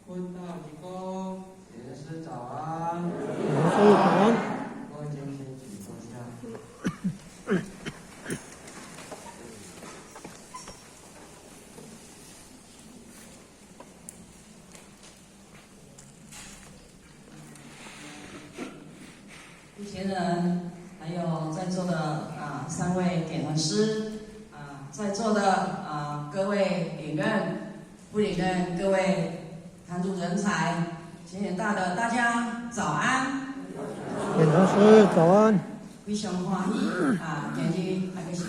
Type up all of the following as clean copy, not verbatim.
坤大吉公，严师早安，严师早安。各位先请坐下。一群人，还有在座的3位点灯师，在座的各位领任、副领任、各位坛主人才，前远大的大家早安。点灯师早安。非常欢喜今日那个是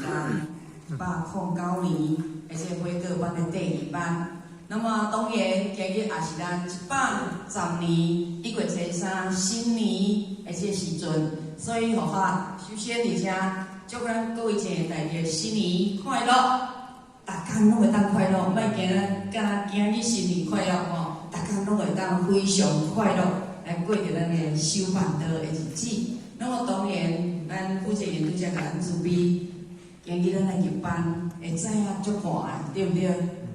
109年，而且辉哥班的第2班。那么当然，今日也是咱110年1月初3新年的这个时阵，所以好哈，首先伫遮祝咱各位前大家新年快乐，大家拢会当快乐，莫惊咱今日新年快乐吼，大家拢会当非常快乐来过着咱的修办道的日子。那么当然，咱负责人拄则甲咱准备，今日咱来入班，会知影足寒的，对不对？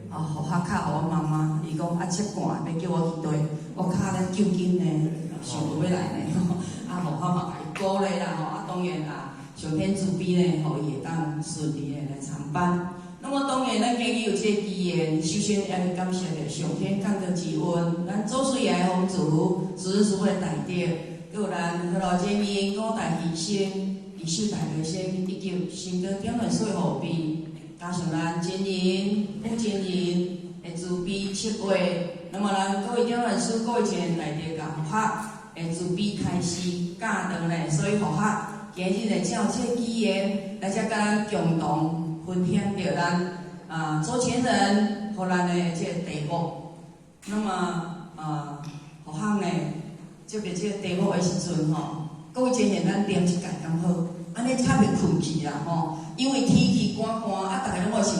互较靠我妈妈，伊讲遮寒，要叫我去对，我卡咧救紧呢，想要来呢，互我嘛甲伊鼓励啦，当然上天慈悲呢，互伊会当顺利的来参班。那么当然，咱今日有这个机缘，首先要感谢着上天降的吉恩，咱祖师爷皇族、子孙的大德，有咱河洛这边五代医生、医术大学生以及新高点的税务币。加上咱前人、副前人的慈悲7位，那么咱各位点老师、各位前来的教学的慈悲开始教导呢，所以学学今日来照这个机缘，来遮甲咱共同分享着咱周前人互咱的这个题目。那么学学呢，接着这个题目的时阵吼，各位前人咱念一届刚好，安尼差别困去啦吼。因为天气寒寒，大家拢爱穿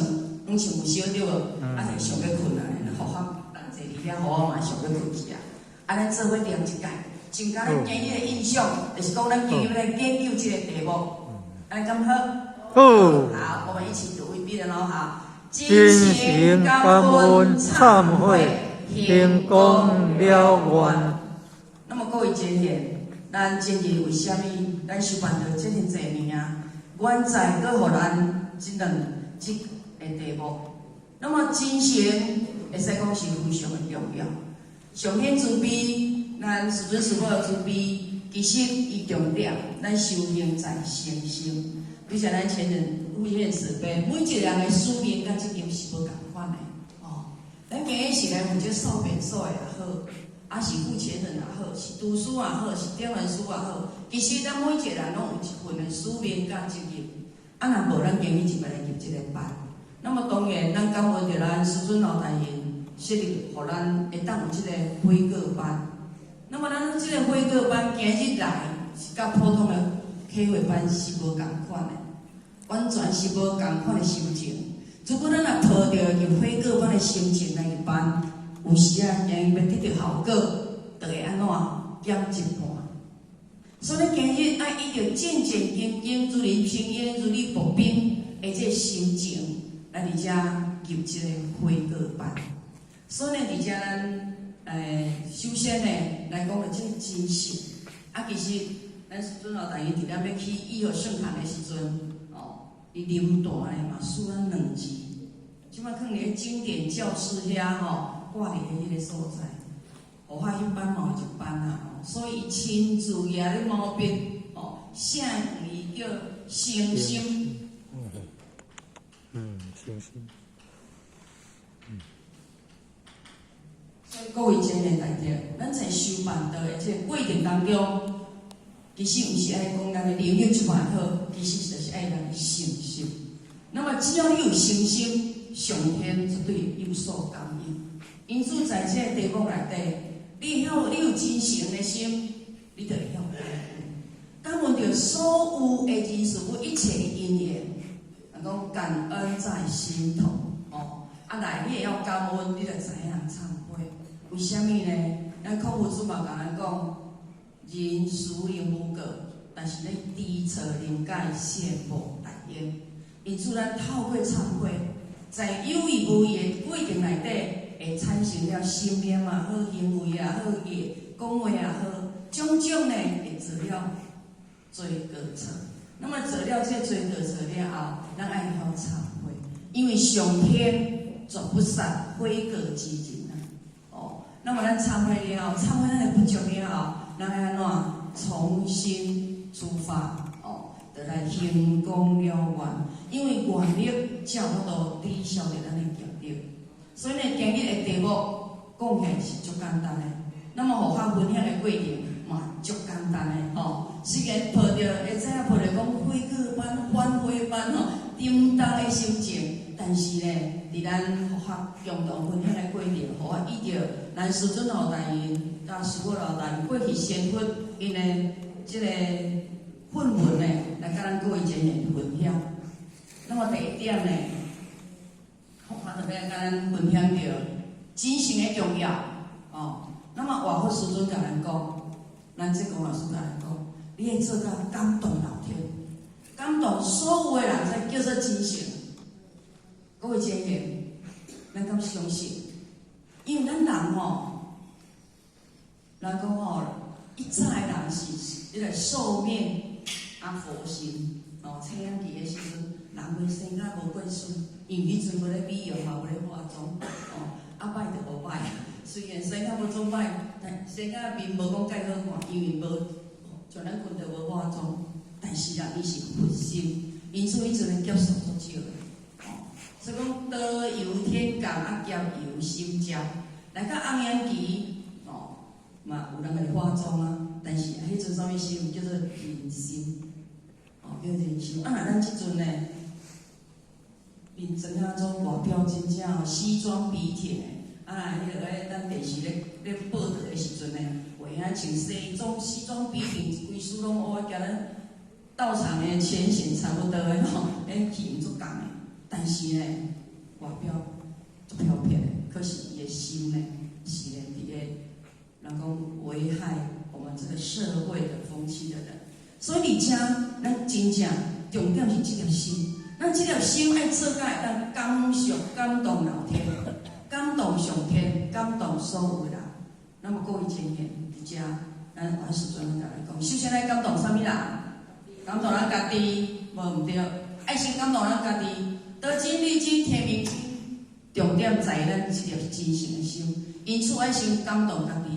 有小对无？就上要困啊，学学人坐伫遐，互我嘛上要困去啊。安尼做伙念一届，增加咱今日的印象，就是讲咱今日要来研究这个题目，安尼敢好？好，我们一起读一遍咯哈。今行感恩忏悔，天公了愿。那么各位前贤，咱今日为虾米咱修办到这么侪年啊？原在搁互咱这个题目，那么真诚会使讲是非常的重要。上天慈悲，咱师尊师母的慈悲，其实伊重点，咱修行在诚心。比如咱前人无限慈悲，每一个人的使命甲责任是无共款的咱今日是来负责扫便所的也好，是负前人也好，是读书也好，是点文书也好，其实咱每一个人拢有一份的使命甲责任。若无咱今日就要来入这个班。那么当然，咱感恩着咱师尊老大人设立，互咱会当有这个辉哥班。那么咱这个辉哥班今日来是甲普通的启慧班是无共款的，完全是无共款的心情。如果咱若抱着入辉哥班的心情来入班，有时今日要得到效果，就会安怎减一半。所以今日爱依着战战兢兢、如履平yên、如履薄冰的这心情来伫遮入这个辉哥班。所以伫遮咱首先呢来讲着这个真诚。其实咱师尊老大人伫咱要去医学圣堂的时阵，伊临大呢嘛输咱2字，即摆囥伫经典教室遐挂伫迄个所在。互我迄班嘛有一班所以亲自举咧毛笔写伊叫诚心。诚心。所以各位前辈大家，咱在修办道的这个过程当中，其实毋是爱讲咱的能力一番好，其实就是爱咱的诚心。那么只要你有诚心，上天绝对有所感应。因此在这个题目内底。你有真诚的心，你就会晓感恩。感恩着所有的人事物一切的因缘，讲感恩在心头来你会晓感恩，你就知影忏悔。为虾米呢？咱孔夫子嘛甲咱讲，人事应无过，但是你知错能改，善莫大焉。因此，咱透过忏悔，在有意无意的过程内底。会产生了心念也好、行为也好、讲话也好，种种呢会做了罪过错。那么做了这罪过错了后，咱爱好忏悔，因为上天绝不杀悔过之人啊。哦，那么咱忏悔了后，忏悔咱的不足了后，咱爱安怎重新出发？哦，就来行功了愿，因为愿力才有法度抵消着咱的业力。所以呢，今日的题目讲起来是足简单的，那么互较分享的过程嘛足简单的哦。虽然抱着会知影抱着讲悔过班、反悔班吼，沉重的心情，但是呢，伫咱互较共同分享的过程，互我依着咱师尊后代因、甲师父后代因过去先佛因的即个训文呢，来甲咱各位前人分享。那么第一点呢，我特别甲咱分享着真诚的重要哦。那么外佛师尊甲咱讲，咱这个老师甲咱讲，你会做到感动老天，感动所有的人才叫做真诚。各位前人，咱敢相信？因为咱人吼，人讲吼，一早的人是迄个寿命啊佛心哦，青阳期的时阵，人会生甲无过顺，因为迄阵无咧美容嘛，无咧化妆哦，啊歹就无歹。虽然生甲无做歹，但生甲面无讲介好看，因为无像咱困着无化妆，但是啊，伊是佛心，因此迄阵的劫数足少的。所以讲，刀由天降，啊剑由心照。来到红颜期，哦，嘛有人会化妆啊，但是迄阵啥物心叫做人心，哦，叫人心。啊，咱即阵呢，面装啊种外表真正哦西装笔挺的，啊，迄个咱电视咧报道的时阵呢，话啊穿西装笔挺，规身拢乌，甲咱道场的前行差不多的吼，气足共的。但是呢，外表足飘撇的，可是伊的心呢，是咧伫个人讲危害我们这个社会的风气的人。所以你遮，咱真正重点是这条心，咱这条心爱做甲会当感动老天，感动上天，感动所有的人。那么各位前贤伫遮，咱还是专门来讲，首先来感动啥物人？感动咱家己，无毋对，爱先感动咱家己。得经历经天明经，重点在咱这条真诚的心，因此爱先感动家己。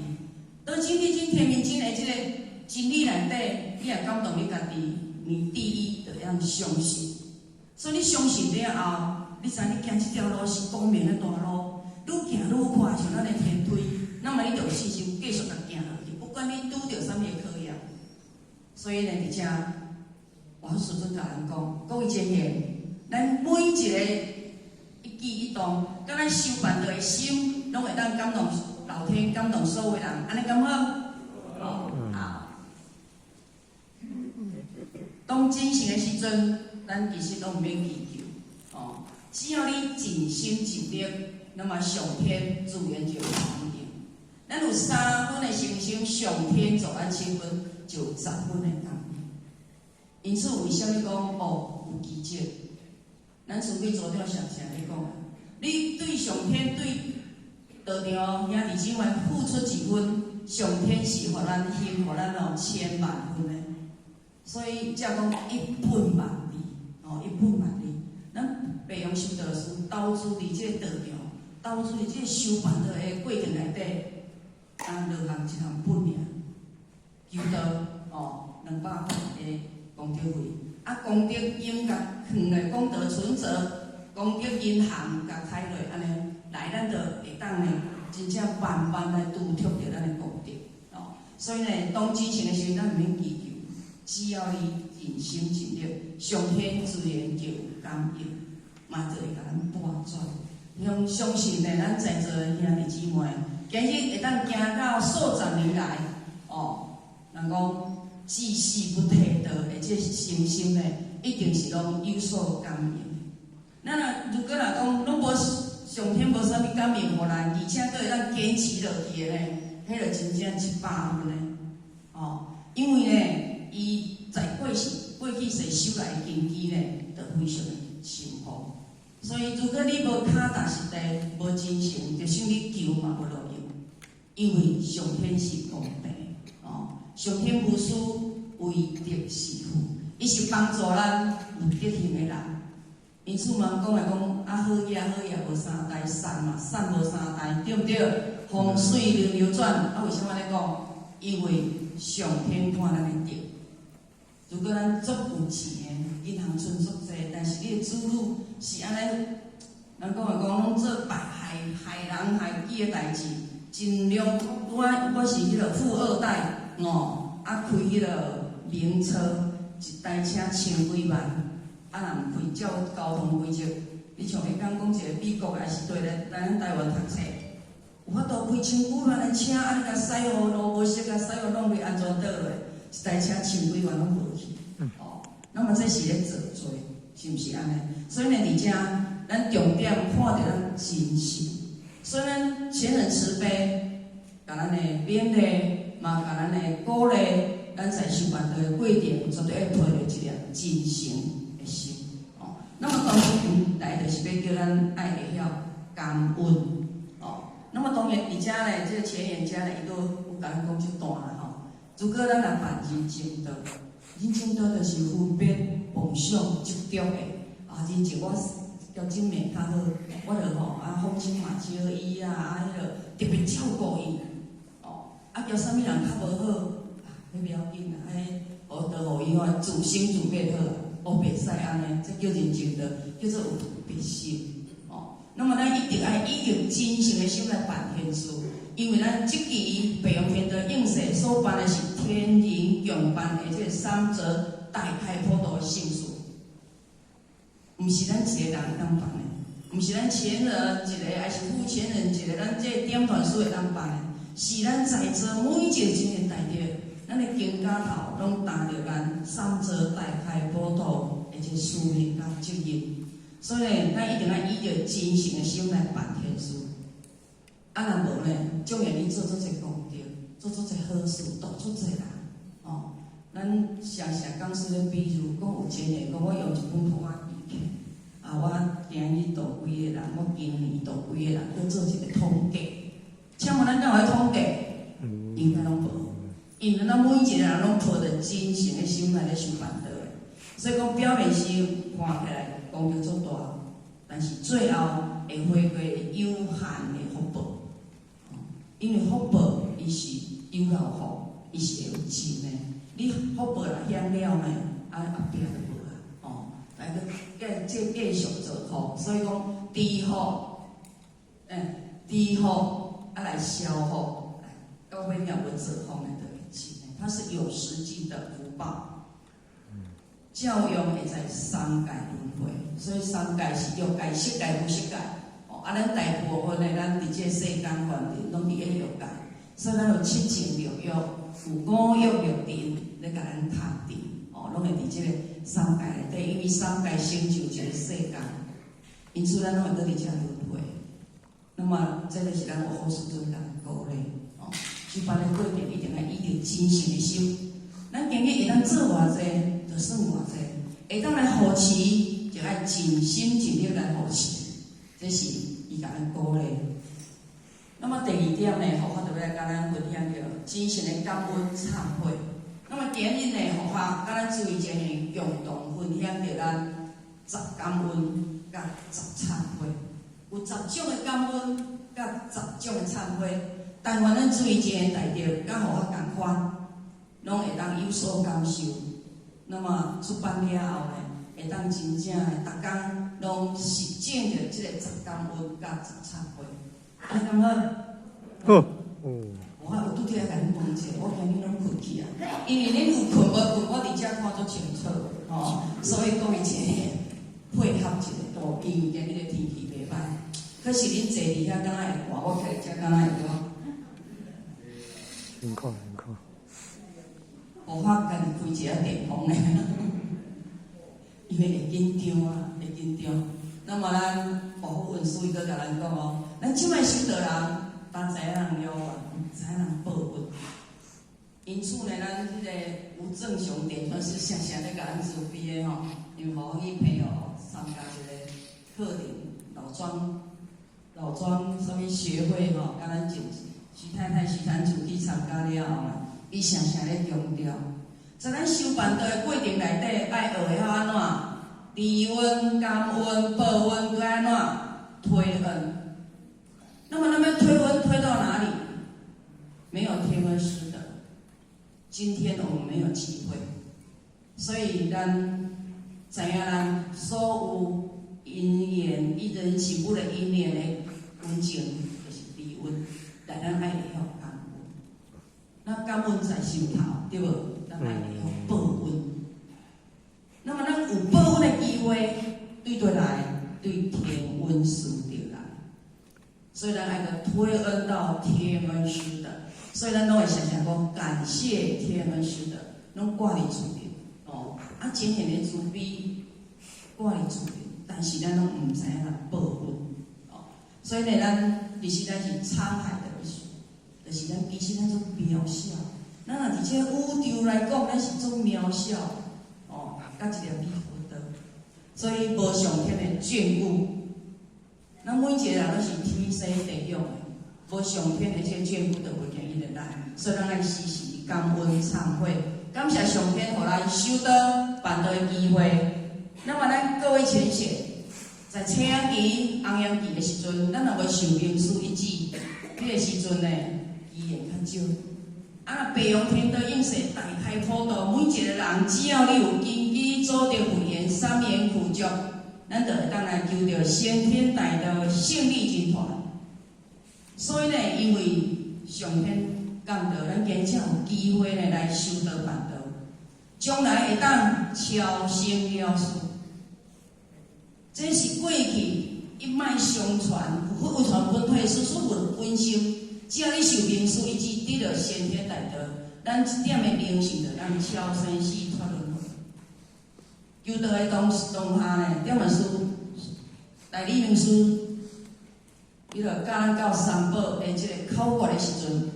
得经历经天明经的这个真理内底，你也感动你家己。你第一就要相信，所以你相信了后，你知你行这条路是光明的大路，愈行愈快，像咱的天梯。那么你就有信心继续来行下去，不管你拄着啥物考验。所以呢，伫遮，我师尊甲咱讲，各位前贤。咱每一个一举一动，甲咱修办的心，拢会当感动老天，感动所有人，安尼敢好？好。当真诚的时阵，咱其实都毋免祈求，哦，只要你尽心尽力，那么上天自然就会帮你。咱有3分的信心，上天就按7分，就10分的感恩。因此，为什么讲哦有奇迹？咱除非昨天上前咧讲，你对上天对道场兄弟姊妹付出1分，上天是互咱幸，互咱1000万分的。所以才讲1分万利，哦，1分万利。咱培养修道师，投资伫这个道场，投资伫这个修办的过程内底，咱落项1项本尔，求道哦200块的功德费。啊，功德金甲放咧功德存折、功德银行甲开落，安尼来咱就会当呢，真正慢慢来拄贴着咱的功德哦。所以呢，当真诚的时候，咱毋免祈求，只要你尽心尽力，上天自然就有感应，嘛就会甲咱拨转。用相信呢，咱在座的兄弟姊妹，今日会当行到数十年来哦，人讲。至死不退的，而且信心呢，一定是拢有所感应。咱如果来讲，拢无上天无啥物感应互咱，而且佫会当坚持落去的呢，迄就真正100分呢。哦，因为呢，伊在过去世修来的根基呢，就非常的深厚。所以如果你无脚踏实地，无真诚，就算你求嘛无路用，因为上天是公平哦，上天无私，唯德是父，伊是帮助咱有德行的人。因此嘛，讲好嘢无三代，善嘛善无三代，对不对？风水流转，为什么咧讲？因为上天看咱的德。如果咱足有钱的，银行存足济，但是你的子女是安尼，人讲做害人害己的代志，尽量我是迄个富二代开迄个名车，一台车千几万，若毋开照交通规则，你像迄讲一个美国还是对咧，咱台湾读册，有法度开千几万的车，你甲驶互路无熟，甲驶互弄袂安全倒咧，一台车千几万拢无去。那么这是咧做罪，是毋是安尼？所以呢，伫遮咱重点看到咱真心。所以咱前人慈悲，甲咱的勉励，嘛甲咱的鼓励，咱在修办的过程，绝对要抱着一粒真诚的心。那么当然来就是要叫咱爱会晓感恩。那么当然，伫遮呢，这个前言遮呢，伊都有甲咱讲一段啦吼。如果咱来办人情道。人情道就是分别奉上执着的人情我条件面较好，我就风情嘛招伊迄个特别照顾伊叫啥物人较无好迄不要紧啦，互伊自生自灭好袂使安尼，这叫人情道，叫做有别性那么咱一定要以着真诚的心来办天事。因为咱即期北洋天的应世所办的是天人共办的这三则大开普渡的圣事，毋是咱一个人当办的，毋是咱前人一个，还是副前人一个，咱这点团师会当办的，是咱在座每一个青年代表，咱的肩胛头拢担着咱三则大开普渡的这使命甲责任，所以呢，咱一定要以着真诚的心来办天事。若无呢，种下你做做一功德，做做一好事，度出一人咱常常讲说咧，比如讲有钱的，讲我用一本簿仔记起，我今日度几个人，我今年度几个人，去做一个统计。请问咱敢有统计？应该拢无，因为咱每一个人拢抱着真诚的心来咧想办道的。所以讲表面上看起来功德足大，但是最后会回归有限的福报。因为福报伊是有漏福，伊是会有尽的。你福报若享了呢，后壁就无啊。来个继续做福，所以讲知福，知福来消福，到尾了无做福呢，就会尽的。它是有实际的福报。教育会在三界轮回，所以三界是欲界、色界、无色界。咱大部分的咱伫这世间环境，拢伫迄欲界，所以咱有七情六欲，有五欲六尘，咧甲咱谈定，拢会伫这个三界内底，因为三界成就一个世间，因此咱拢会搁伫遮轮回。那么，这个是咱有好师尊甲咱鼓励，举办的过程一定要以着真诚的心。咱今日会当做偌济，就算偌济；会当来扶持，就爱尽心尽力来扶持。这是伊甲咱鼓励。那么第二点呢，佛法就要来甲咱分享着真诚的感恩忏悔。那么今日呢，佛法甲咱注意前呢，共同分享着咱10感恩甲10忏悔。有10种的感恩甲10种的忏悔，但愿咱注意前的代表甲佛法同款，拢会当有所感受。那么出版了后呢，会当真正的逐工拢实践着即个10感恩甲10忏悔，安尼敢好？好。我有拄则甲恁问者，我惊恁拢困去啊，因为恁有困无困，我伫遮看足清楚，所以各位请配合一下，因为今日个天气袂歹，可是恁坐伫遐敢若会寒，我徛伫遮敢若会热。辛苦。无法家己开一下电风呢，因为会紧张啊，会紧张。那么咱保护文书伊搁甲咱讲咱即摆修道人，但知影人了啊，毋知影人报恩。因此呢，咱迄个吴正雄电传是常常咧甲咱慈悲的因为无去朋友参加一个课程，老庄什么学会吼，甲咱徐太太、徐坛主去参加了后啦，伊常常咧强调，在咱修办道的过程内底，爱学会晓安怎离恩、感恩、报恩，搁安怎推恩。那么，那么推恩推到哪里？没有天恩师的，今天我们没有机会，所以咱知影咱所有因缘一人起步的因缘的恩情，就是离恩，但咱爱会晓感恩。那感恩在心头，对无？咱爱会晓报恩。那么，咱有报恩的机会，对来，对天恩师对来，所以咱爱个推恩到天恩师的。所以咱拢会常常讲感谢天恩师的，拢挂伫厝边哦。啊，真现的慈悲挂伫厝边，但是咱拢唔知影来报恩哦。所以呢，咱其实咱是沧海的一粟，就是咱其实咱做渺小。咱若伫这宇宙来讲，咱是做渺小哦，甲一粒米糊的。所以无上天的眷顾，咱每一个人都是天生地养的。无上天的这眷顾，就袂见伊来，所以咱爱时时感恩忏悔，感谢上天，互咱修道办道的机会。那么咱各位前贤，在青期、红阳期的时阵，咱若无受名师一指，迄个时阵呢，机缘较少。啊，北洋天道应世大开普渡，每一个人只要你有根基，做着福缘三言苦足，咱就会当来求着先天大道胜利军团。所以呢，因为上天讲到，咱今才有机会呢来修道办道，将来会当超生了事。这是过去一脉相传，有传本体师所分心，只要你受名师一指，得到先天大道，咱一点的灵性就咱超生死脱轮回。修道的当下呢，点文师大理名师。伊就教咱到三宝的即个考决的时阵，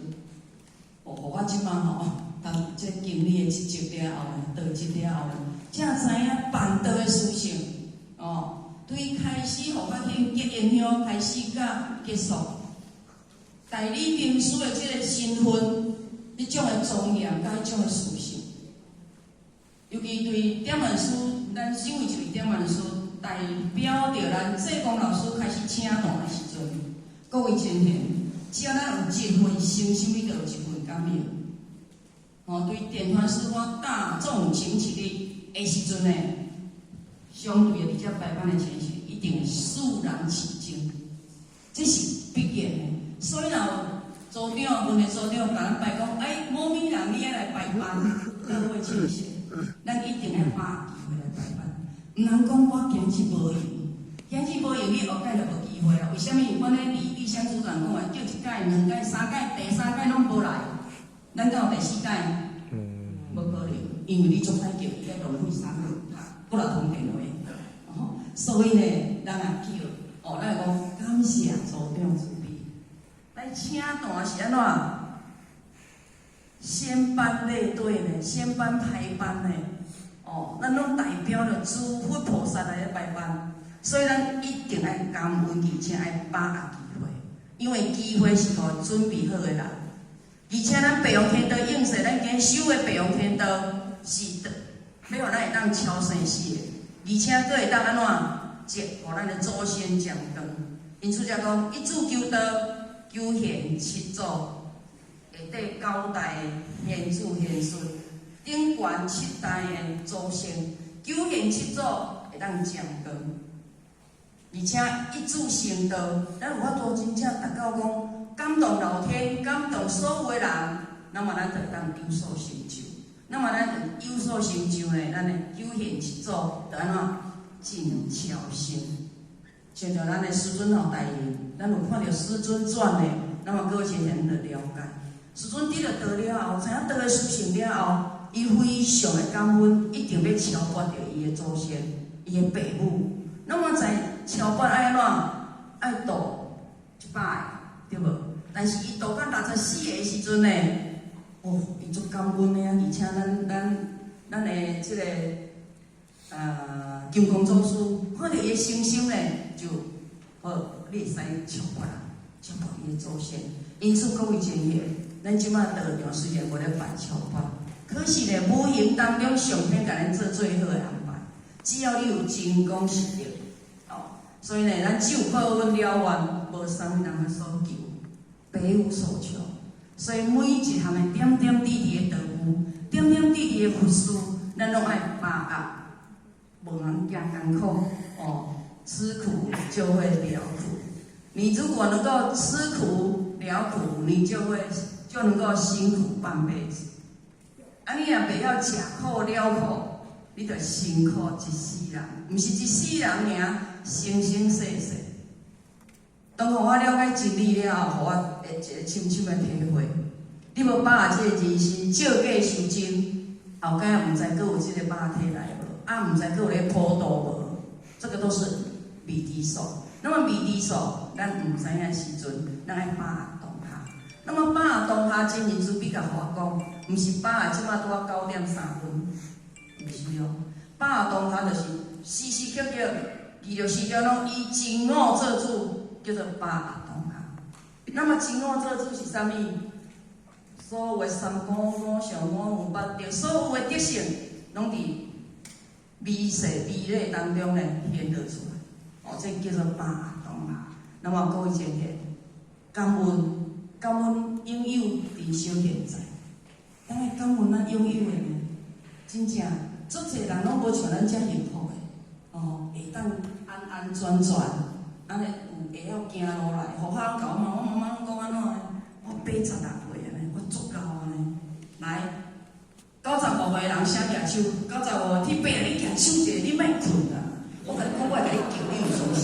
互我即摆吼，当即经理的职责了后，道职了后，才知影办道的事情哦。对开始互我去结缘香，开始甲结束，大理名师的即个身份，迄种的庄严，甲迄种的殊胜，尤其对点文师，咱身为一位点文师。代表着咱济公老师开始请堂的时阵，各位前贤，只要咱有一份心，什么就有一份感应。哦，对电团师傅大众请起立的时阵呢，相对的伫遮摆办的前贤，一定肃然起敬，这是必然的。所以若组长，阮的组长甲咱拜讲，哎，某名人你来摆办，各位前贤，咱一定要把握机会来摆办。毋通讲我今日无用，今日无用，你后届就无机会啊！为什么？阮咧李湘组长讲话，叫一届、两届、三届，第三届拢无来，咱到第四届，无可能，因为你总爱叫伊咧浪费3个不来通电话，哦，所以呢，咱也叫，哦，咱会讲感谢组长慈悲，来请单是安怎？先班列队呢，先班排班呢。哦，咱拢代表着诸佛菩萨来拜办，所以咱一定爱感恩，而且爱把握机会，因为机会是互准备好的人。而且咱北洋天道应世，咱今修的北洋天道是要互咱会当超生死的，而且佫会当安怎接互咱的祖先讲光。因此才讲一主求道，求贤七祖，下底9代贤子贤孙。顶悬7代的祖先，9贤7祖会当讲光，而且一主成道，咱有法度真正达到讲感动老天，感动所有的人，那么咱就会当有所成就。那么咱有所成就呢，咱的9贤7祖就安怎尽超生。像着咱的师尊后代言，咱有看到师尊传的，那么各位前人就了解，师尊得了道了后，知影道的殊胜了后。伊非常的感恩，一定要超拔着伊的祖先，伊的父母。那么在超拔爱怎？爱度100个，对无？但是伊度到64个时阵呢，哦，伊足感恩的啊！而且咱的即个金光祖师看到伊的心声呢，就好，你会使祝福人，祝福伊的祖先。因此，各位前辈，咱即马道场虽然无咧办超办，可是咧无形当中上天甲咱做最好的安排。只要你有真功实力，哦，所以呢，咱只有报恩了愿，无啥物人所求，别无所求。所以每一项的点点滴滴的道务，点点滴滴的佛事，咱拢爱把握，无能行艰苦，哦，吃苦就会了苦。你如果能够吃苦了苦，你就能够辛苦半辈子。啊，你若袂晓吃苦了苦，你着辛苦一世人，毋是一世人尔，生生世世。当互我了解真理了后，互我会一个深深的体会。你无把握这个人生，照计修正，后摆也毋知佫有这个肉体来无，啊，毋知佫有咧普渡无，这个都是未知数。那么未知数，咱毋知影时阵，咱爱把握当下。那么把握当下，真人主比较互我讲，毋是把握即马拄啊9点3分，毋是哦。把握当下就是时时刻刻，记着时刻拢以真我做主，叫做把握当下。那么真我做主是啥物？所有的三观、五常、五无八德，所有的德性，拢伫微细微类当中咧显露出来。哦，这叫做把握当下。那么各位前辈，感恩拥有人生现在，咱会感恩咱拥有的呢，真正足侪人拢无像咱遮幸福的。哦，会当安安全全，安尼会晓行路来。互他人甲我问，我妈妈讲安怎呢？我86岁安尼，我足够安尼。来，95岁人啥举手？95岁铁伯，你举手者，你莫困啊！我甲你讲，我会甲你叫，你有相信？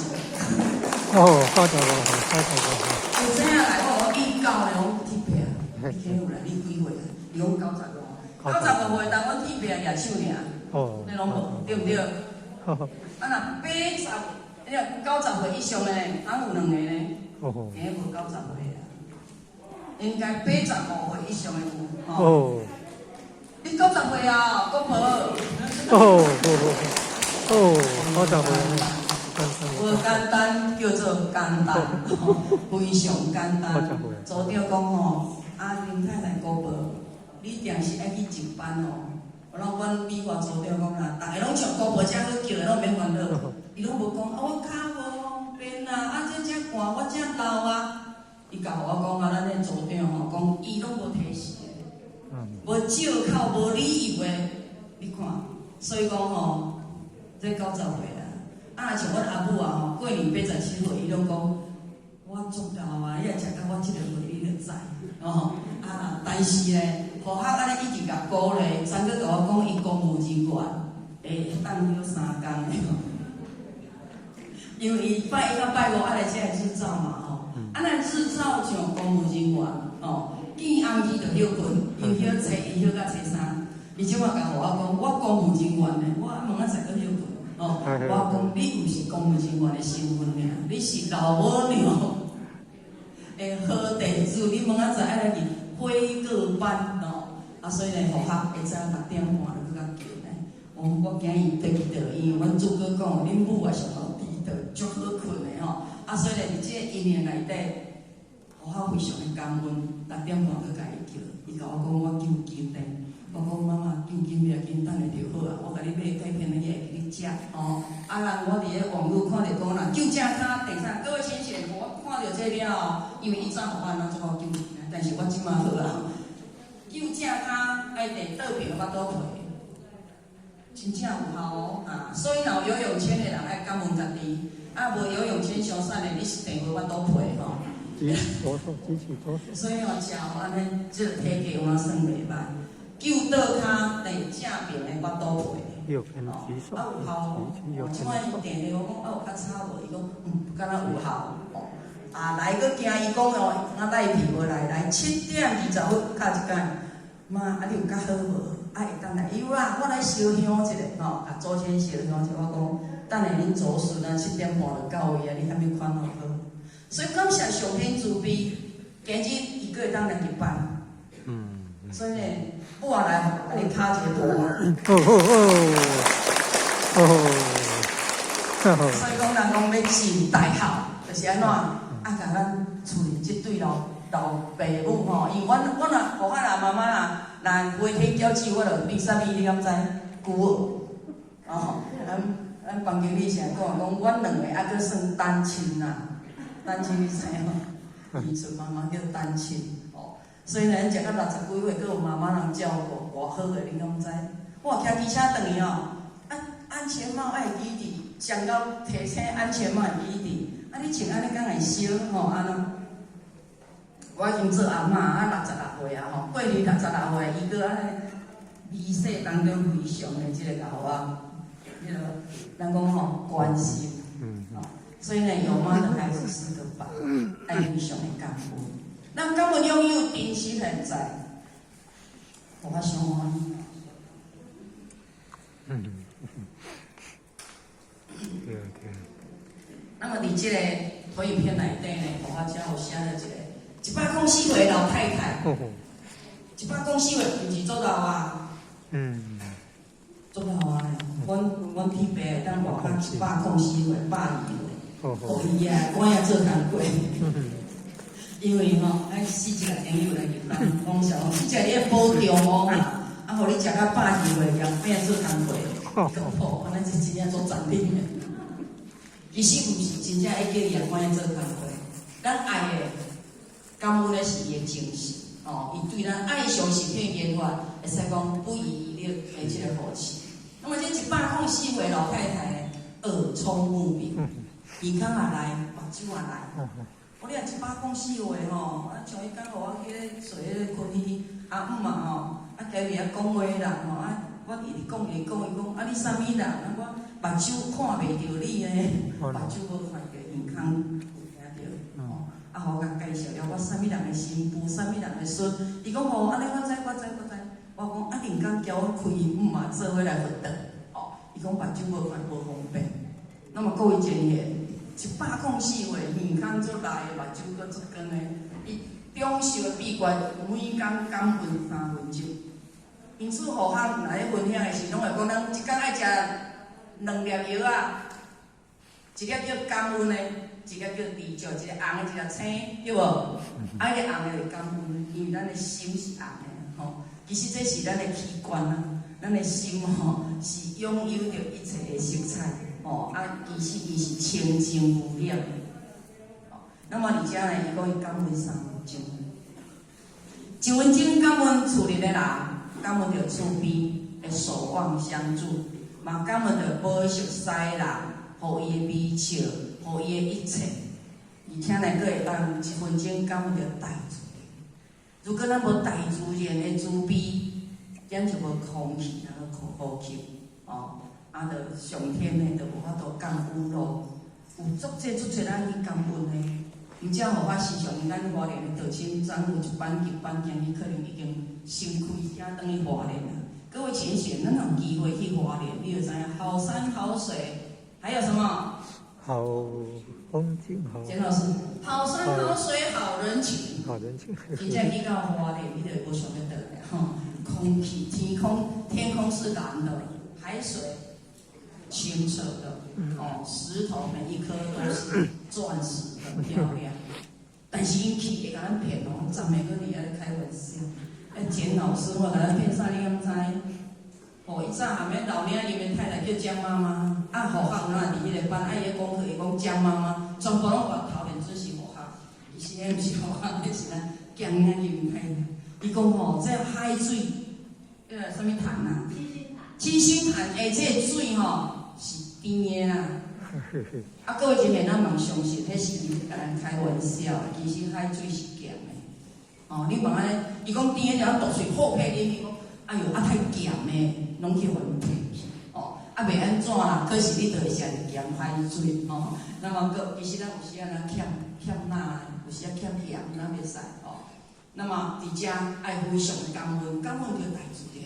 哦，95岁，95岁。有生来我你教咧，我铁伯啊，你有来？你几岁啊？你讲95岁，但我铁伯举手尔。哦。你拢无对毋对？啊那80，你90岁以上的，哪有2个呢？哦。硬无90岁啊。应该85岁以上的有。哦。你90岁啊，国婆。90岁。无简单叫做简单，非常简单。组长讲吼，林太太国婆，你定是爱去值班哦。阮美国组长讲啦，逐个拢像国婆遮好叫的，拢免烦恼。伊拢无讲，我骹无方便啊，这遮寒，我遮老啊。伊甲我讲咱的组长吼，讲伊拢无提示的，无借口，无理由的，你看。所以讲吼，这90岁啦。像阮阿母啊吼，过年87岁，伊拢讲我足够啊，伊若食到我即个岁，伊就知哦。但是咧，互学安尼一直甲鼓励，昨个甲我讲，伊公务人员会当了3工的，因为伊拜1到拜5爱来遮日照嘛吼。咱日照像公务人员哦，见红日就休困，伊休初1休到初3。伊即马甲互我讲，我公务人员的，我问昨个休困。哦，我讲你毋是公务人员的身份尔，你是老母娘的好弟子，你明仔载爱来去会过班哦。所以呢，互学会知6点半就搁较叫呢。我今日得到，因为阮主哥讲，恁母也上好低到，足好困的吼。所以呢，伫即个姻缘内底，互我非常的感恩。6点半搁甲伊叫，伊甲我讲我救紧的。我讲妈妈，紧袂要紧，等下就好啊！我甲你买钙片，你会去食哦。我伫咧网络看着讲啦，救正卡第啥？各位先生，我看着这了，因为伊早互咱怎么救钱，但是我即马好啊。救正卡爱伫倒边巴肚皮，真正有效哦所以若有游泳圈的人爱感恩家己，无游泳圈伤瘦的，你是地无巴肚皮吼。举左手。所以食安尼，这体格我算袂歹。救倒骹第正面的巴肚皮，有效。即摆伊电话我讲有较差无？伊讲敢若有效。来个惊伊讲哦，赖皮无来7点20分敲一间，妈你有较好无？会当来有啦，我来烧香一下甲祖先烧香一下。我讲，等下恁祖孙7点半就到位啊，你还没看好好。所以感谢上天慈悲，今日伊个会当来入班。所以呢，我来，甲你敲一个锣。所以讲，人讲要进大校，就是安怎甲咱厝里即对老爸母吼，因为阮若互我妈妈啦，若花天酒酒，我就比啥物你敢知？孤儿哦，咱房经理常讲，阮两个还佫算单亲呐，单亲你知吼？伊孙妈妈叫单亲哦，所以呢，食到60几岁，佫有妈妈人照顾，偌好个，你敢知？我骑机车转去哦，安全帽爱记伫，上到提醒安全帽会记伫，你穿安尼敢会烧吼？安怎？我已经做阿嬷66岁啊吼，过去66岁，伊佫安尼仪式当中非常的即个甲我，迄个人讲吼关心，所以呢，有妈的孩子是个宝，爱非常的感恩。咱敢有拥有珍惜现在，互我伤欢喜。对。那么伫即个投影片内底呢，互我遮有写了一个104岁的老太太，104岁毋是做老啊，做老啊咧，阮天爸会当活到104岁、102岁，互伊啊，我也做工过，因为吼，爱4个朋友来入来，讲啥吼，4个你要保重哦啦，互你食到102岁，也变做工过，咁好，安尼是真正做赞美的。其实毋是真正爱叫伊啊，我做工过，咱爱的。感恩的是伊的精神，伊对咱爱上是片言法，会使讲不遗余力的即个扶持。那么这104岁老太太呢，耳聪目明，耳孔也来，目睭也来。我俩104岁吼，像伊讲互我去咧做迄个昆鱼阿姆嘛吼，家己讲话人吼，我直直讲伊讲，你啥物人？我目睭看袂着你呢，目睭无看着，耳孔。互我甲介绍了我啥物人的新妇，啥物人的孙。伊讲吼，安尼我知。我讲恁敢叫我开嘛，做伙来活动。伊讲目睭无看无方便。那么各位前贤，104岁，耳孔足大的，目睭阁足光的，伊长寿的秘诀，每工感恩3分钟。因此，互项来分享的是，拢会讲咱一工爱食2粒药啊，一粒叫感恩的。一个叫地石，一个红的，一个青，对无？迄个红的就感恩，因为咱的心是红的吼。其实这是咱的器官啊，咱的心吼是拥有着一切的色彩吼。其实伊是清净无染的。那么而且呢，伊讲伊感恩3分钟，1分钟感恩厝里的人，感恩着厝边的守望相助，嘛感恩着保熟悉人，互伊的美笑。互伊的一切，而且呢，佫会当1分钟感恩着大自然。如果咱无大自然的慈悲，咱就无空气，咱就呼吸着上天呢，就无法度感恩咯。有足侪咱去感恩的，毋则互我时常咱花莲的道清长有一班级班，今日可能已经新开车转去花莲了。各位前贤，咱有机会去花莲，你就知影好山好水，还有什么？好风景，简老师，好山好水好人情，真正去到花莲，你就无想要倒来吼。空气、天空是蓝的，海水清澈的，石头每一颗都是钻石的漂亮。但是因气会甲咱骗哦，昨暝佫伫遐咧开玩笑。简老师，我甲咱骗啥？你敢知？伊早下面老领伊的太太叫江妈妈，互校哪伫迄个班，伊咧讲课，伊讲江妈妈，全部拢把头连做是互校，其实迄毋是互校，迄是咱江囝囡太太。伊讲吼，这海水，啥物潭啊？七星潭的这个水吼是甜的啦。各位前面咱茫相信，迄是甲咱开玩笑，其实海水是咸的。你问安尼，伊讲甜的就毒水好配啉，伊讲。哎哟，太咸呢，拢去互伊骗去，袂安怎啦？可是你就会食着咸海水，那么其实咱有时啊，咱欠钠，有时啊欠盐，咱袂使，那么伫遮爱非常的感恩着大自然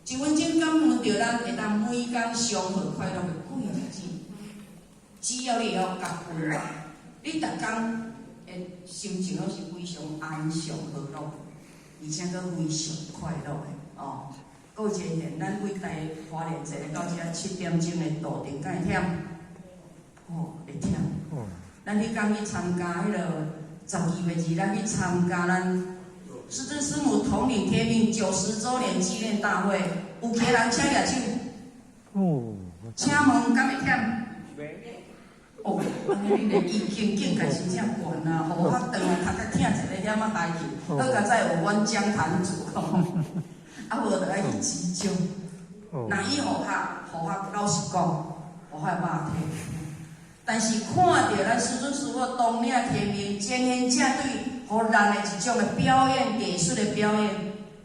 ，1分钟感恩着咱会当每工上好快乐的过日子。只要你会晓感恩，你逐工的心情拢是非常安详和乐，而且佫非常快乐的。各位前贤，咱为台花莲坐到遮7点钟的路程，敢会忝？会忝。咱迄天去参加迄个12月2，咱去参加咱师尊师母统领天命90周年纪念大会，有客人请举手。哦，请问敢会忝？哦，安尼你的意境境界真正悬啊！互我长读较疼一个点仔代志，好甲再有阮讲坛主啊无就爱去集中。那伊互学老实讲，互学肉体。但是看到咱师尊师父统领天命，真真正对，互咱的一种的表演艺术的表演，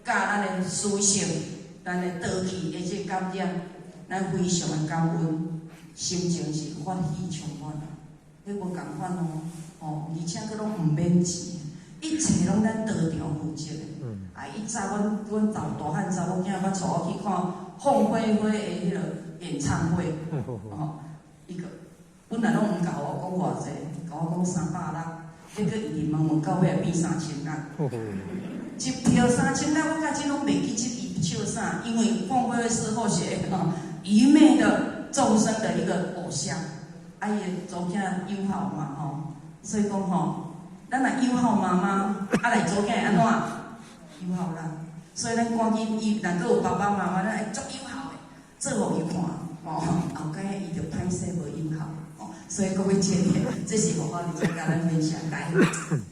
甲咱的思想、咱的道气的这感染，咱非常的感恩。心情是欢喜充满啊！迄无共款哦，而且佫拢毋免钱，一切拢咱道场负责的。伊早阮大汉查某囝捌带我去看凤飞飞的迄个演唱会，伊个本来拢毋甲我讲偌济，甲我讲360，结果伊问到尾变3000仔。一票3000仔，我甲真拢袂记伊唱啥，因为凤飞飞是后学愚昧的。众生的一个偶像，伊的祖囝友好嘛所以讲咱若友好妈妈，来祖囝安怎友好咱？所以咱赶紧伊若阁有爸爸妈妈，咱会足友好的，做互伊看后摆伊就歹势无友好所以各位姐妹，这是互我伫遮甲咱分享，来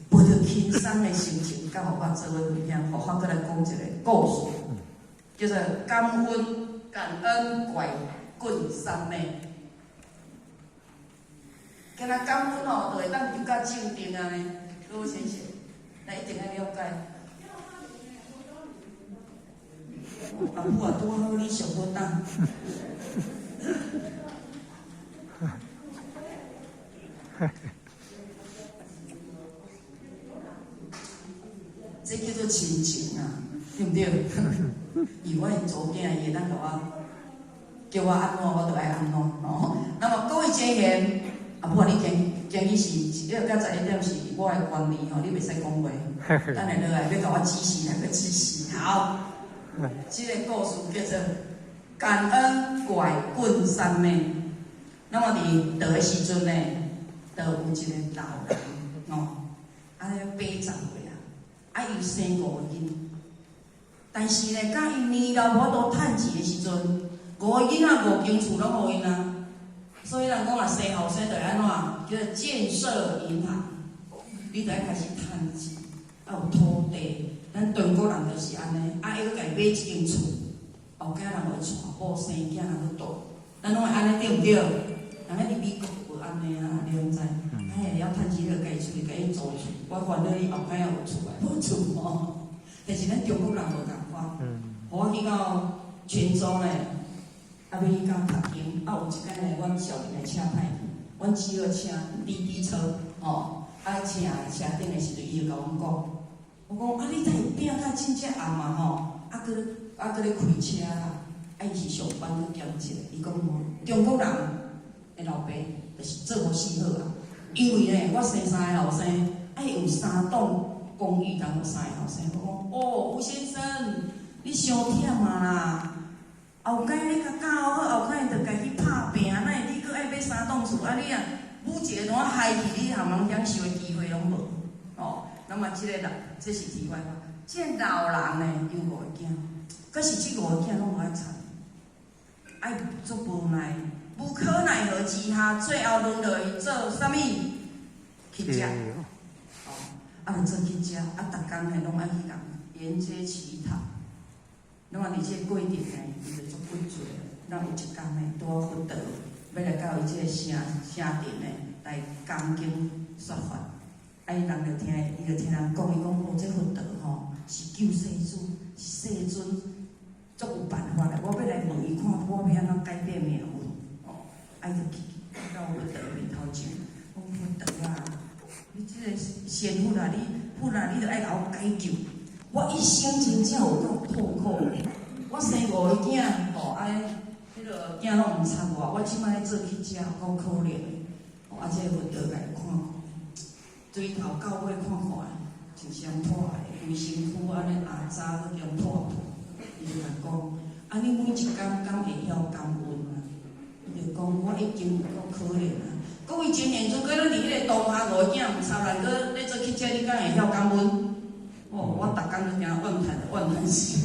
抱着轻松的心情，甲互我做伙分享，互我阁来讲一个故事，叫做感恩怪棍三妹，今仔感恩就会当比较正定啊呢。各位先生，咱一定要了解。阿母啊，拄好你上好当。这叫做亲情啊，对不对？以我的祖囝，伊会当甲我。叫我安怎，我就爱安怎那么各位姐贤，不管你今日是要到11点是我的管理你袂使讲话，等下落来要甲我指示哪个指示。好，这个故事叫做感恩拐棍三妹。那么伫倒个时阵呢，就有一个老人安尼80岁伊生5个囡，但是呢，甲伊年老无多趁钱的时阵。5个囡仔5间厝拢互因啊，所以人讲啊，生后生就安怎？叫做建设银行，你就要开始趁钱，有土地。咱中国人就是安尼，伊佫家己买一间厝，后家人会娶某生囝人佫大，咱拢会安尼对毋对？人咧伫美国无安尼啊，你拢知？要趁钱就家己出去，家己租厝。我烦恼你后家有厝诶，无厝但是咱中国人无共款，我去到泉州咧。要去到读经，有一间呢，阮少年的车歹去，阮只好请滴滴车，请车顶的时阵，伊就甲阮讲，我讲你在拼甲真正暗嘛佫咧开车啦，伊是上班佫兼职的，伊讲中国人的老爸就是做无死好啊，因为呢，我生3个后生，有3栋公寓当我3个后生，我讲吴先生，你伤忝啊啦。后摆你甲教好，后摆就家己拍拼，哪会你佫爱买3栋厝？你啊，母一个怎害去？你含人享受的机会拢无那么这个人，这是题外话。这个老人呢，有5个囝，可是这5个囝拢无爱惨，足无奈，无可奈何之下，最后轮到伊做啥物？乞食就做乞食，逐工呢拢爱去人沿街乞讨。那么，伫这过程呢，伊就足骨折。咱有一天呢，拄好佛道，要来到伊这个城镇呢，来讲经说法。人就听，伊就听人讲，伊讲这佛道是救世主，是世尊，足有办法的。我要来问伊看，我要安怎改变命运？伊就去到佛道面头前，讲佛道啊，你这个仙佛啊，你就爱甲我解救。我一生真正有够痛苦，我生5个囝，迄个囝拢毋插我，我即摆做乞食，够可怜的。这个佛道来看看，从头到尾看看，就伤破的，规身躯安尼压渣都用破破。伊就来讲，你每一工敢会晓感恩啊？伊就讲我已经有够可怜啊，各位真严重，搁咱伫迄个东下五囝有3人，搁咧做乞食，你敢会晓感恩？哦，我逐工都听怨叹死。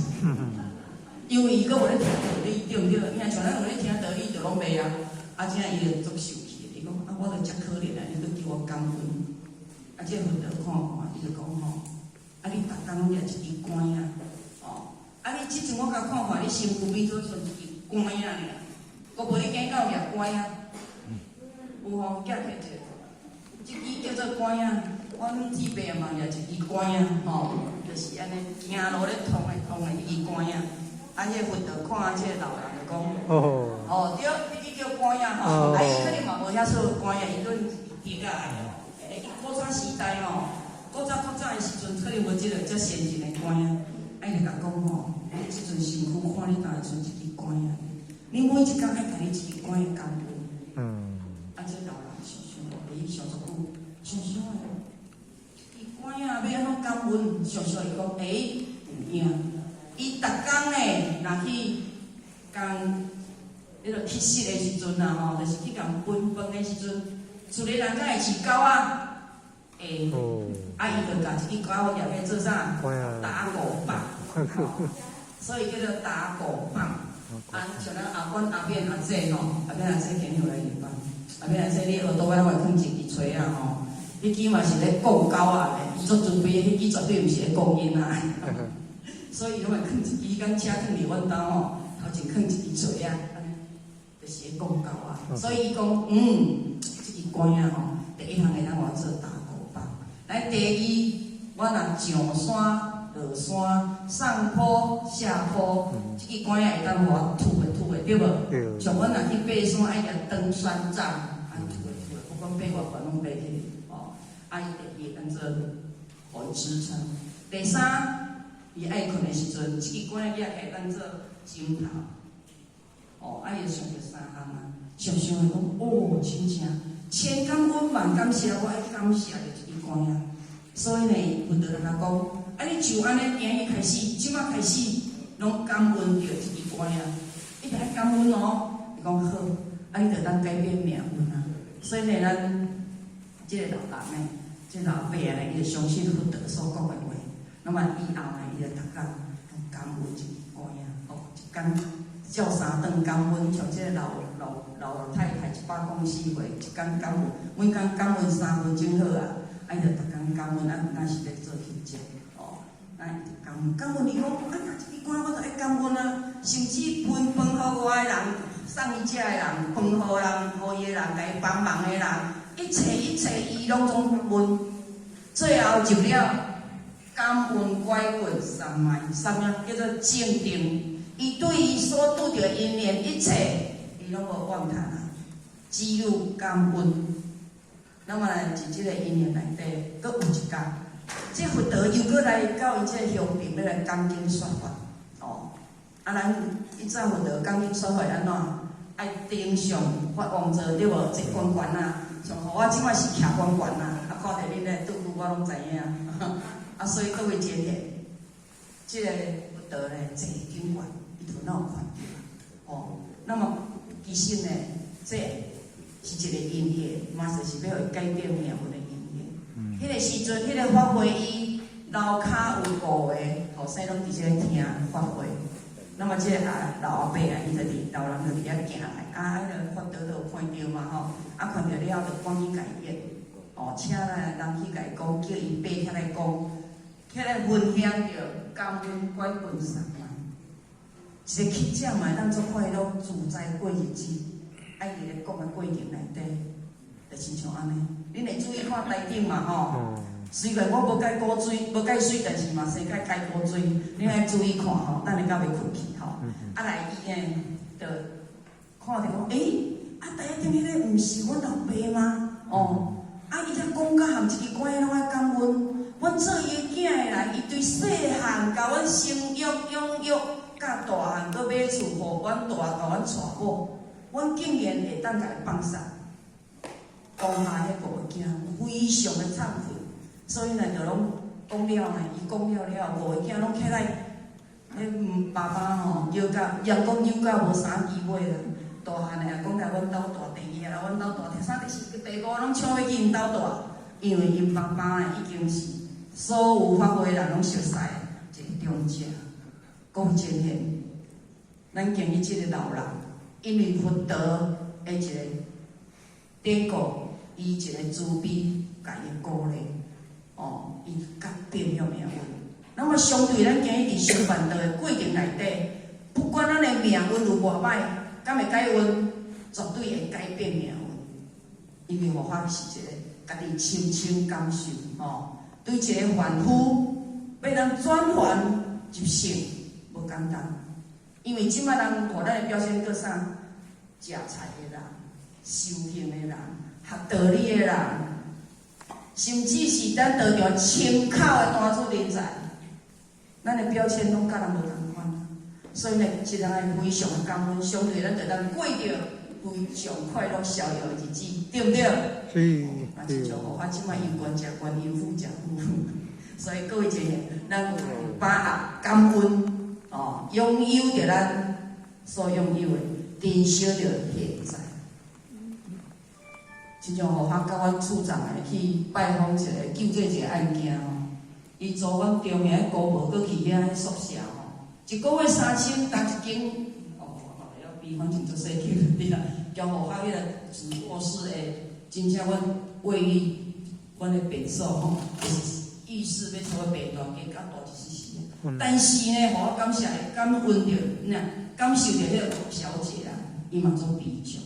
因为伊搁无咧听道理，对毋对？你看像咱有咧听道理，就拢袂啊。啊，这样伊就足受气。伊讲啊，我都遮可怜啊，你搁叫我感恩。啊，这佛陀看看，伊就讲吼，啊，你逐工掠一支管啊，哦，啊，你即阵我甲看看，你身躯边做剩一支管啊尔，搁无你见到掠管啊？有吼，夹起者，即支叫做管啊。阮姊妹嘛掠一支管啊，吼，就是安尼行路咧通的一支管啊。啊，这佛陀看这老人就讲，哦，对，迄支叫管啊吼，啊，伊可能嘛无遐做管啊，伊拢记个来哦。古早时代吼，古早的时阵，可能无即个遮先进的管啊，啊，伊就甲讲吼，即阵身躯看你当存一支管啊，你每一工爱甲你一支管的感恩。啊，这老人想想，伊想足久，想想诶，伊管啊要安怎感恩？想想伊讲，有影。伊逐工呢，若去共迄落乞食的时阵啊，吼，就是去共分饭的时阵，厝里人敢会饲狗啊？会，啊，伊就甲一只狗拿去做啥？打狗棒，所以叫做打狗棒。啊，像咱阮阿扁阿姐吼，阿扁阿姐今日有来入班，阿扁阿姐你耳朵尾会放一支锤啊吼，迄支嘛是咧讲狗啊咧，伊做准备迄支绝对毋是咧讲囡仔。所以拢会放一支，敢车放伫阮兜吼，头前放一支锤啊，安尼，就是咧讲狗啊。所以伊讲，这支管啊吼，第一项会当我做打狗棒。来，第二，我若上山落山，上坡下坡，这支管啊会当我吐的，对无？像阮若去爬山，爱个登山杖，啊吐的，不管爬偌悬拢爬起来，哦，啊伊第二当做互伊支撑。第三。伊爱困的时阵，即支管仔会当做枕头，哦，啊伊就想着3项啊，想想伊讲，哦，真正千感恩万感谢，我爱感谢着即支管仔。所以呢，佛陀就甲讲，啊，你就安尼今日开始，即马开始，拢感恩着即支管仔，一直爱感恩哦。伊讲好，啊，你着当改变命运啊。所以呢，咱即个老人呢，即老伯呢，伊就相信佛陀所讲的话。那么以后呢，伊就逐工感恩一支管仔，哦，一工照3顿感恩，像这个老太太124岁，一工感恩，每工感恩3分钟好啊，啊，伊就逐工感恩，啊，若是咧做乞食，哦，啊，伊就感恩，感恩伊讲，啊，这支管我都爱感恩啊，甚至分饭互我的人，送伊食的人，饭互人，互伊的人，甲伊帮忙的人，一切伊拢总感恩，最后就了。感恩拐棍3卖，3样叫做正定。伊对伊所拄着因缘一切，伊拢无怨叹啊，只有感恩。那么呢，伫即个因缘内底，阁有一天，即佛陀又阁来到伊即个乡边要来讲经说法。哦，啊，咱伊早佛陀讲经说法安怎？爱顶上发王座对无？坐悬悬啊，像我即摆是徛悬悬啊，啊，看着恁咧拄拄我拢知影啊。啊，所以各位姐姐，这个佛陀呢，坐经观，伊头脑看到哦。那么其实呢，这是一个因缘，嘛就是要改变命运的因缘。迄个时阵，迄个法会伊楼骹有5个后生拢伫遮听法会。那么这个老阿伯啊，伊就伫老人就伫遐行来，啊，迄个佛陀就有看到嘛吼，啊看到了就赶紧改变，哦，请来人去甲伊讲，叫伊爬起来讲。起来分享着感恩拐棍3卖，一个乞食嘛会当做快乐自在过日子。啊，伊咧讲的过程内底，就亲像安尼，恁会注意看台顶嘛吼。虽然我无解古水，无解水，但是嘛生解解古水，恁爱注意看吼，等下到要困去吼。啊来伊呢，就看着讲，啊，第一顶迄个毋是阮老爸吗？哦，啊，伊才讲甲含一支管拢爱感恩。阮做伊个囝的人，伊对细汉甲阮生育养育，甲大汉搁买厝，互阮大甲阮娶某，阮竟然会当甲伊放下。当下迄5个囝非常的忏悔，所以呢，就拢讲了呢，伊讲了5个囝拢起来，迄爸爸吼，腰甲阳光腰甲无3支尾啦，大汉的啊，讲来阮兜大第二啊，阮兜大第三、第四、第五拢抢要去因兜大，因为因爸爸呢已经是所有发挥人拢熟悉一个中者，讲真诶，咱今日即个老人，因为佛陀的一个典故，伊一个慈悲，家己鼓励，伊改变了命运。那么相对咱今日伫修办道的过程内底，不管咱的命运有偌歹，敢会改运，绝对会改变命运。因为佛法是一个家己深深感受，对一个凡夫要咱转凡入圣，无简单。因为即摆人互咱的表现搁啥？食菜的人、修行的人、学道理的人，甚至是咱得着清口的单子人才，咱的标签拢甲人无同款。所以呢，一人会非常的感恩，相对咱就当过着非常快乐逍遥的日子，对不对？是。啊，亲像佛法即摆因缘食观因富食富，所以各位姐妹，咱有把握感恩。拥有着咱所拥有的，珍惜着现在。亲像佛法甲阮处长去拜访一个救济一个案件伊租阮中遐古墓，搁去遐宿舍一个月3000，搭一间要比反正就细间对啦。交佛法迄个主卧室的，真正阮卫浴，阮的别墅就是浴室要超过8大间，较大就是。但是呢，互我感谢感恩着，感受着迄个小姐啊，伊嘛做比较。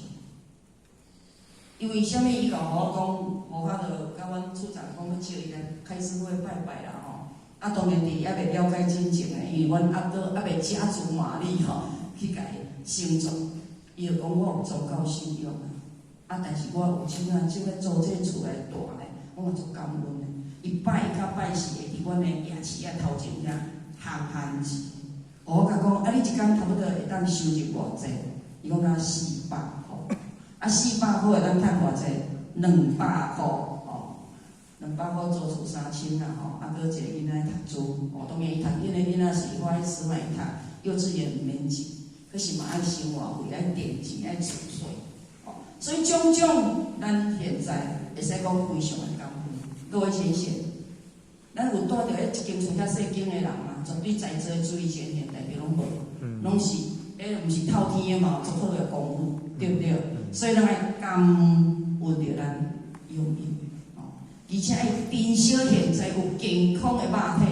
因为啥物？伊甲互我讲，无法度甲阮处长讲要招伊来开示会拜拜啦啊，当然伫还袂了解真情的，因为阮还袂家族麻利去甲伊成全。伊就讲我有宗教信仰啊，但是我有钱啊，即个租这厝来大咧，我嘛足感恩的。伊拜甲拜是会伫阮的夜市啊头前遐。行钱，我甲讲，你一天差不多会当收入偌济？伊讲若400块，400块会当趁偌济？200块，200块做厝3000啦搁一个囡仔读书，当然伊读囡仔是我迄时嘛伊读幼稚园5年级，可是嘛爱生活费、爱电钱、爱厝税，所以种种咱现在会使讲非常的感恩。各位先生，咱有住着一间厝遐细间的人嘛？绝对在座注意前现代表拢无，拢是毋是透天的嘛，足好的功夫，对不对？所以咱爱感恩着咱拥有，而且爱珍惜现在有健康的肉体，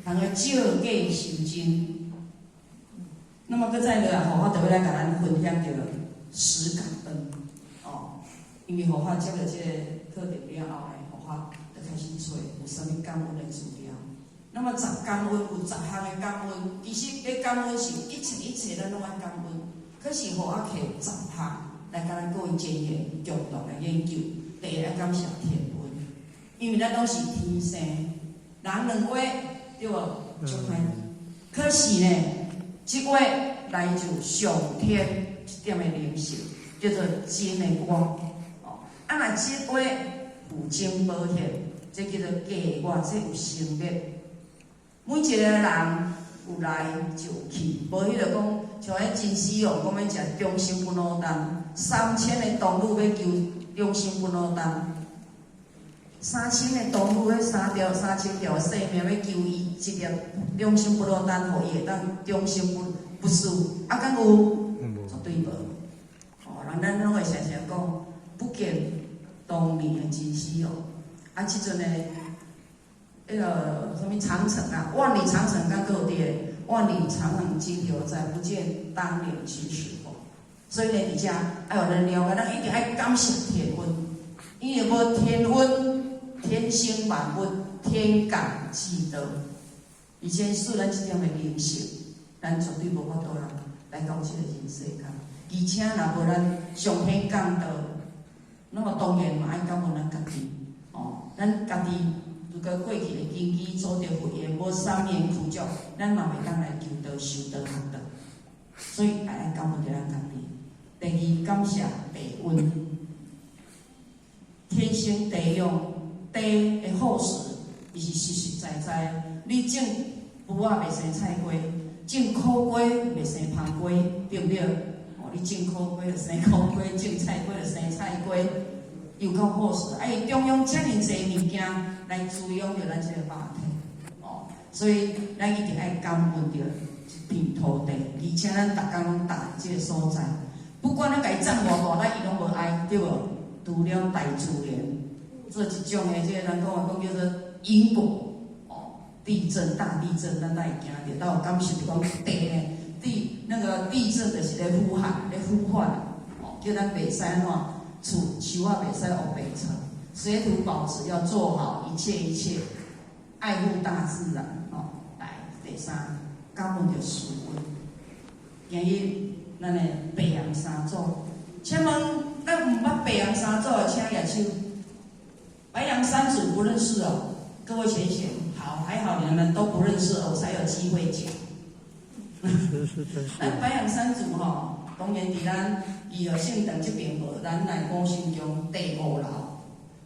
通个照价修真。那么搁再落来，佛法就要来甲咱分享着实感恩，因为佛法接了这个课程了后呢，佛法就开始找有啥物感恩的资料。那么10感恩有10项的感恩，其实咧感恩是一切咱拢爱感恩。可是互我摕10项来甲咱各位前贤共同来研究。第一，爱感谢天恩，因为咱拢是天生，人两话对无？足歹。可是呢，即话来自上天一点的灵性，叫做真的我。若即话有真无现，这叫做假我，这有生灭。每一个人有来就去，无迄个讲像迄真死哦，讲要食中心不老蛋，3000的动物要求中心不老蛋，3000的动物迄3000条生命要求伊一粒中心不老蛋，互伊会当中心不输，敢有？绝对无。人咱拢会常常讲，不见当年的真死哦，即阵呢？迄个什么长城啊，万里长城敢有伫万里长城今犹在，不见当年秦时风。所以呢，伫遮爱有人了解，咱一定爱感谢天恩，因为无天恩，天生万物，天降之道，而且使咱即点的灵性，咱绝对无法度来到即个人世间。而且若无咱上天降道，那么当然嘛爱感恩咱家己，咱家己。如果过去的根基做着佛业，无3年苦教，咱嘛袂当来求道、修道、学道。所以爱感恩着咱家己。第二，感谢地恩，天生地养，地的好事，伊是实实在在。你种卜仔袂生菜瓜，种苦瓜袂生芳瓜，对不对？你种苦瓜就生苦瓜，种菜瓜就生菜瓜，又够好势。伊中央遮尔济物件来滋养着咱即个肉体，哦，所以咱一定爱感恩着一片土地，而且咱逐工拢踏即个所在，不管咱家己种偌大，咱伊拢无爱，对无？除了大自然做一种的，即个咱讲叫做因果，哦，地震、大地震，咱才会惊着，才有感受着讲地呢。地震就是咧呼喊，咧呼唤，哦，叫咱袂使怎厝树啊袂使往北沉，水土保持要做好一切，爱护大自然，哦，来第三，感恩着师父。今日咱的白羊三祖，请问咱唔捌白羊三祖的，请举手。白羊三祖不认识哦，各位贤贤，好，还好你们都不认识，我才有机会讲。咱白羊三祖吼，当然伫咱宜和圣堂这边无，咱内古心中第5楼。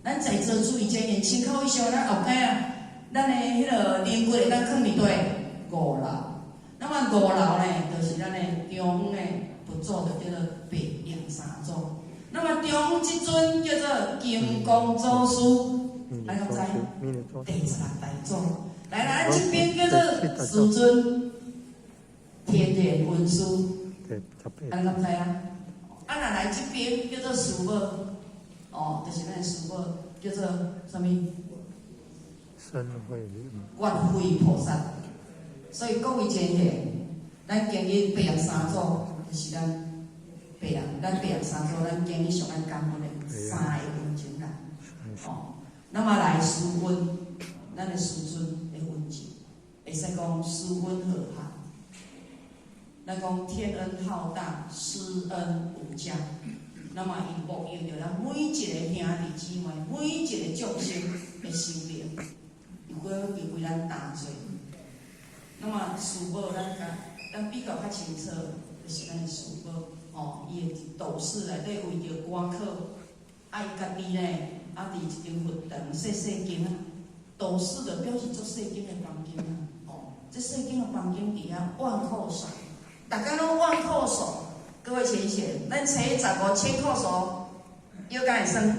咱在座注意前言，请靠以上咱后盖啊，咱的迄个灵骨会当放伫对5楼。那么5楼呢，就是咱的中央的佛祖，就叫做白羊三祖。那么中央这尊叫做金刚祖师，大家知？第16代祖。来，咱这边叫做师尊。天然文书，大家知啊？啊，若来这边叫做师母，哦，就是咱师母叫做什么？身慧灵，愿慧菩萨。所以各位前贤，咱今日白羊三祖就是咱白羊三祖，咱今日上爱感恩的3个文情啦。哦，那么来师恩，咱的师尊的文情，会使讲师恩和合。咱讲天恩浩大，施恩无疆。那么伊保佑着咱每一个兄弟姊妹，每一个众生的心灵，如果为咱担罪。那么师母咱比较较清楚，就是咱的师母哦，伊的道士内底为着歌课，伊家己呢，伫一间佛堂说经啊。道士就表示做说经的房间啊，哦，这说经的房间底下万口爽。大家拢万口数，各位贤贤，咱找15千口数，又敢会算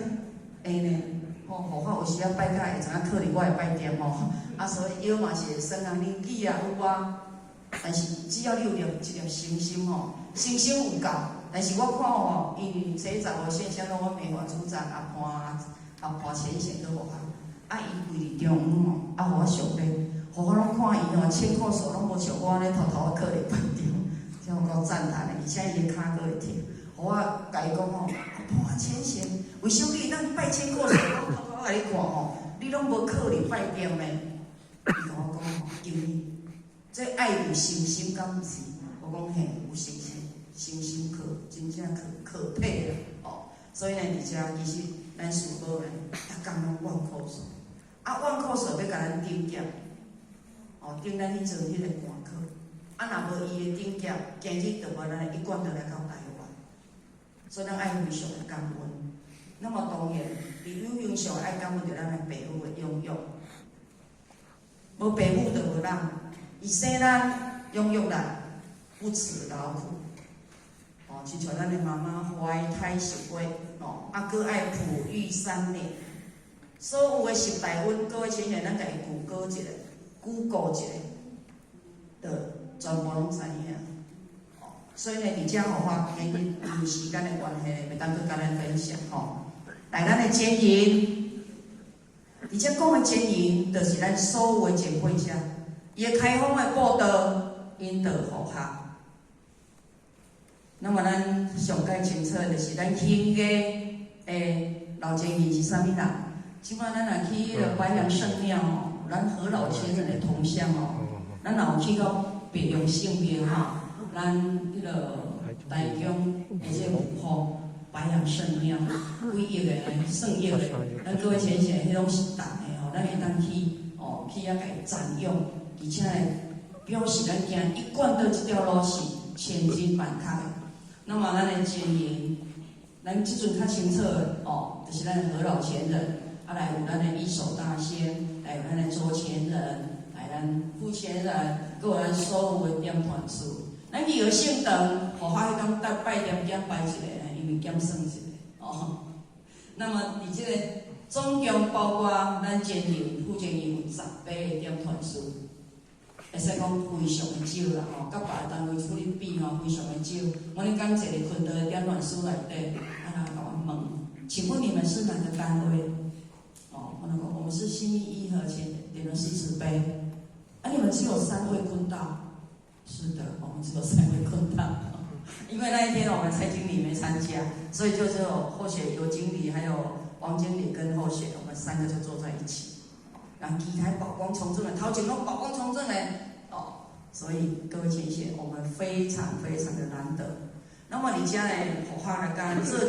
会呢？吼，互我有时啊拜甲会知影，可能我会拜点吼。啊，所以又嘛是会算啊，年纪啊有啊，但是只要你有一粒诚心吼，诚心有够。但是我看吼，因找15线，像我梅花主席阿婆贤贤都互我，伊规日中午吼，互我上礼，互我拢看伊吼，千口数拢无像我安尼偷偷可能拜点。叫我赞叹的，而且伊的骹佫会疼。我甲伊讲吼，哇，贤贤，为什么你咱拜千口数，我偷偷甲你看吼，你拢无可能拜点呢？伊甲我讲吼，因为这爱有信心，敢毋是？我讲嘿，有信心，信心真正可佩了哦。所以呢，而且其实咱师母呢，逐工拢万口数，万口数要甲咱顶点，哦，顶咱去做迄个歌课。若无伊的顶点，今日就无咱一贯就来到台湾，所以咱爱非常的感恩。那么当然，伫友情上爱感恩着咱的爸母的养育，无爸母就无咱，伊生咱养育咱，不辞劳苦。哦，亲像咱的妈妈怀胎十月，哦，佫爱哺育3年，所有的10大温，各位亲戚，咱家己Google一下，的。全部拢知影，哦，所以呢，而且互我今日因为时间的关系，袂当去甲咱分享吼。来，咱的前言，而且讲的前言，就是咱所有的前辈者，伊的开放的报道，因得互合。那么咱上界清楚的就是咱兴家的老前言是啥物人？即摆咱若去迄个白羊圣庙哦，咱何老前人的铜像哦，咱若有去到。白羊圣庙哈，咱迄个台中而且有吼白羊圣庙，几亿的圣亿的，咱各位先生，迄拢是大的吼，咱会当去哦去甲伊占用，而且表示咱行一贯的这条路是千金万确的。那么咱的经营，咱即阵较清楚的哦，就是咱的何老前人，来有咱的一手大仙，来有咱的周前人。咱付前人，各有咱所有的点传书，咱去学圣堂，互法迄讲拜点点拜一个，因为减算一个哦。那么伫即个总共包括咱前任、副前任有10杯的点团数，会使讲非常的少啦吼，甲别个单位处理比吼非常的少。我咧讲一个昆德的点团数内底，啊人甲我问，请问你们是哪个单位？哦，我讲我们是新义一和前点了40杯，啊你们只有3位坤道。是的，我们只有3位坤道，因为那一天我们蔡经理没参加，所以就只有候选尤经理还有王经理跟候选，我们3个就坐在一起。然后其他宝光从政的，头前拢宝光从政的哦，所以各位亲戚，我们非常非常的难得。那么你家呢，我花了干这。